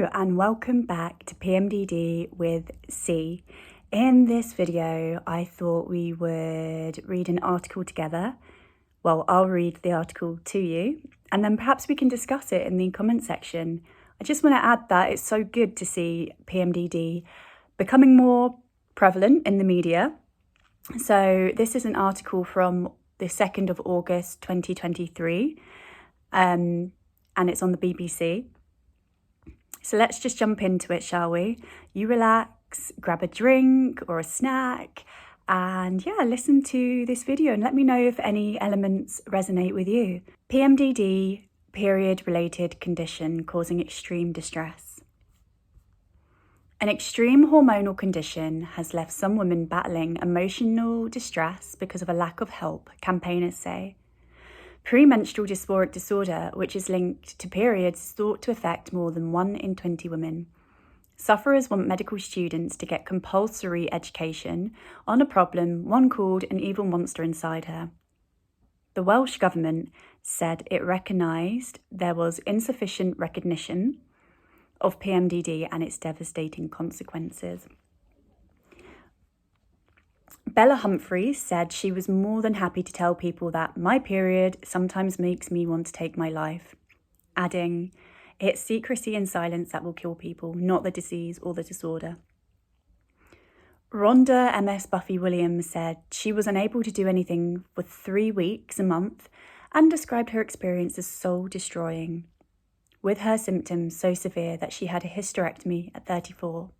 Hello and welcome back to PMDD with C. In this video, I thought we would read an article together. Well, I'll read the article to you and then perhaps we can discuss it in the comment section. I just want to add that it's so good to see PMDD becoming more prevalent in the media. So this is an article from the 2nd of August 2023 and it's on the BBC. So let's just jump into it, shall we? You relax, grab a drink or a snack, and yeah, listen to this video and let me know if any elements resonate with you. PMDD, period-related condition causing extreme distress. An extreme hormonal condition has left some women battling emotional distress because of a lack of help, campaigners say. Premenstrual dysphoric disorder, which is linked to periods, is thought to affect more than 1 in 20 women. Sufferers want medical students to get compulsory education on a problem one called an evil monster inside her. The Welsh Government said it recognised there was insufficient recognition of PMDD and its devastating consequences. Bella Humphries said she was more than happy to tell people that my period sometimes makes me want to take my life, adding, "It's secrecy and silence that will kill people, not the disease or the disorder." Rhonda MS Buffy Williams said she was unable to do anything for 3 weeks a month and described her experience as soul-destroying, with her symptoms so severe that she had a hysterectomy at 34.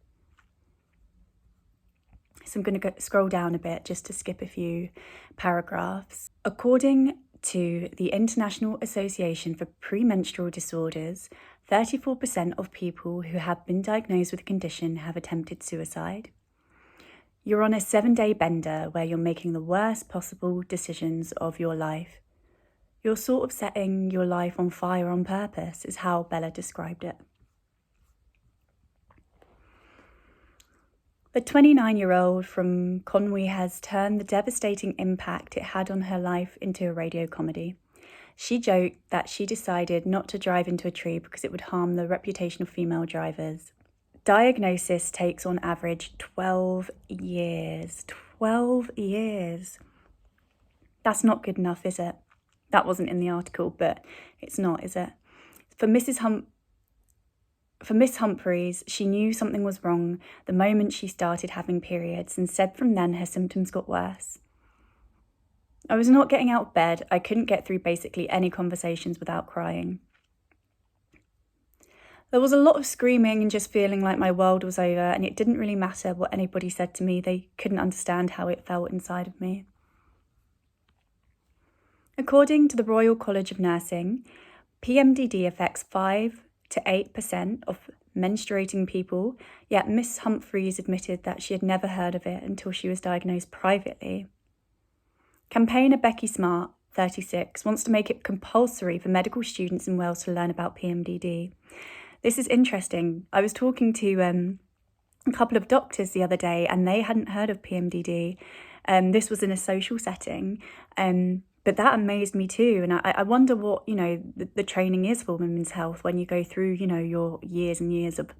So I'm going to scroll down a bit just to skip a few paragraphs. According to the International Association for Premenstrual Disorders, 34% of people who have been diagnosed with the condition have attempted suicide. You're on a 7-day bender where you're making the worst possible decisions of your life. You're sort of setting your life on fire on purpose, is how Bella described it. The 29-year-old from Conwy has turned the devastating impact it had on her life into a radio comedy. She joked that she decided not to drive into a tree because it would harm the reputation of female drivers. Diagnosis takes on average 12 years. 12 years. That's not good enough, is it? That wasn't in the article, but it's not, is it? For Miss Humphries, she knew something was wrong the moment she started having periods and said from then her symptoms got worse. I was not getting out of bed. I couldn't get through basically any conversations without crying. There was a lot of screaming and just feeling like my world was over, and it didn't really matter what anybody said to me. They couldn't understand how it felt inside of me. According to the Royal College of Nursing, PMDD affects 5 to 8% of menstruating people, yet Miss Humphries admitted that she had never heard of it until she was diagnosed privately. Campaigner Becky Smart, 36, wants to make it compulsory for medical students in Wales to learn about PMDD. This is interesting. I was talking to a couple of doctors the other day and they hadn't heard of PMDD. This was in a social setting. But that amazed me too. And I wonder what, the training is for women's health when you go through, your years and years of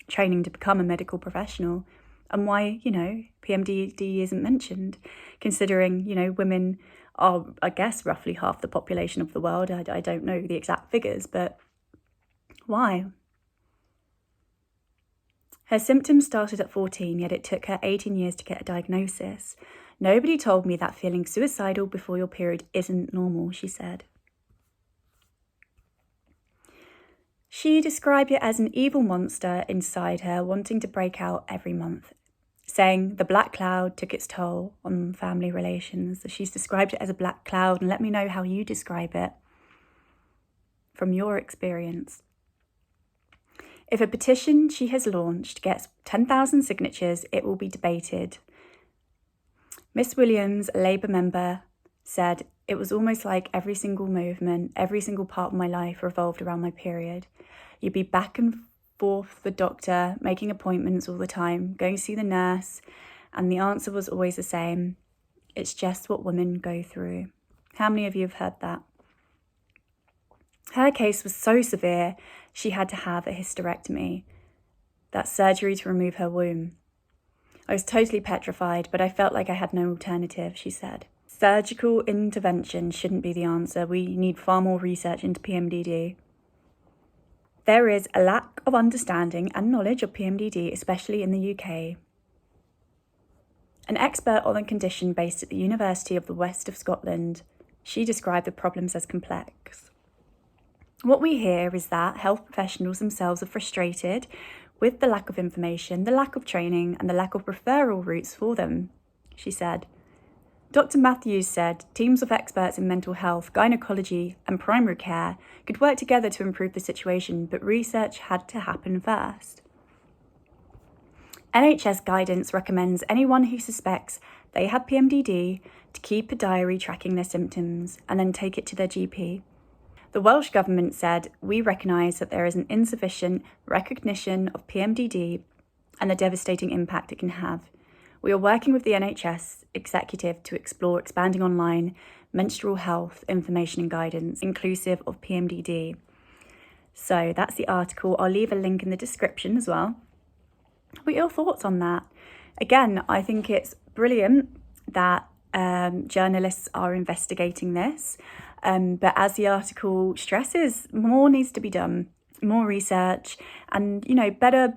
training to become a medical professional, and why, PMDD isn't mentioned, considering, women are, I guess, roughly half the population of the world. I don't know the exact figures, but why? Her symptoms started at 14, yet it took her 18 years to get a diagnosis. Nobody told me that feeling suicidal before your period isn't normal, she said. She described it as an evil monster inside her wanting to break out every month, saying the black cloud took its toll on family relations. She's described it as a black cloud, and let me know how you describe it from your experience. If a petition she has launched gets 10,000 signatures, it will be debated. Miss Williams, a Labour member, said, "It was almost like every single movement, every single part of my life revolved around my period. You'd be back and forth the doctor, making appointments all the time, going to see the nurse, and the answer was always the same. It's just what women go through." How many of you have heard that? Her case was so severe, she had to have a hysterectomy. That's surgery to remove her womb. I was totally petrified, but I felt like I had no alternative, she said. Surgical intervention shouldn't be the answer. We need far more research into PMDD. There is a lack of understanding and knowledge of PMDD, especially in the UK. An expert on the condition based at the University of the West of Scotland, she described the problems as complex. What we hear is that health professionals themselves are frustrated with the lack of information, the lack of training, and the lack of referral routes for them, she said. Dr. Matthews said teams of experts in mental health, gynecology, and primary care could work together to improve the situation, but research had to happen first. NHS guidance recommends anyone who suspects they have PMDD to keep a diary tracking their symptoms and then take it to their GP. The Welsh Government said, "We recognise that there is an insufficient recognition of PMDD and the devastating impact it can have. We are working with the NHS executive to explore expanding online menstrual health information and guidance, inclusive of PMDD." So that's the article. I'll leave a link in the description as well. What are your thoughts on that? Again, I think it's brilliant that journalists are investigating this. But as the article stresses, more needs to be done, more research and, better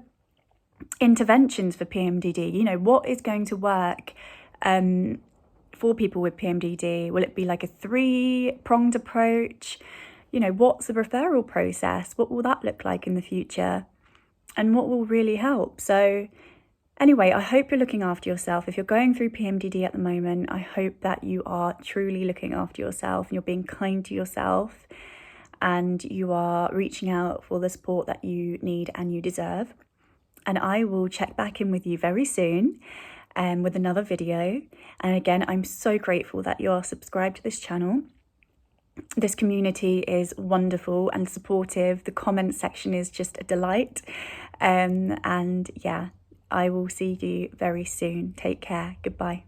interventions for PMDD. What is going to work for people with PMDD? Will it be like a 3-pronged approach? What's the referral process? What will that look like in the future? And what will really help? So anyway, I hope you're looking after yourself. If you're going through PMDD at the moment, I hope that you are truly looking after yourself and you're being kind to yourself and you are reaching out for the support that you need and you deserve. And I will check back in with you very soon with another video. And again, I'm so grateful that you're subscribed to this channel. This community is wonderful and supportive. The comment section is just a delight. And yeah, I will see you very soon. Take care. Goodbye.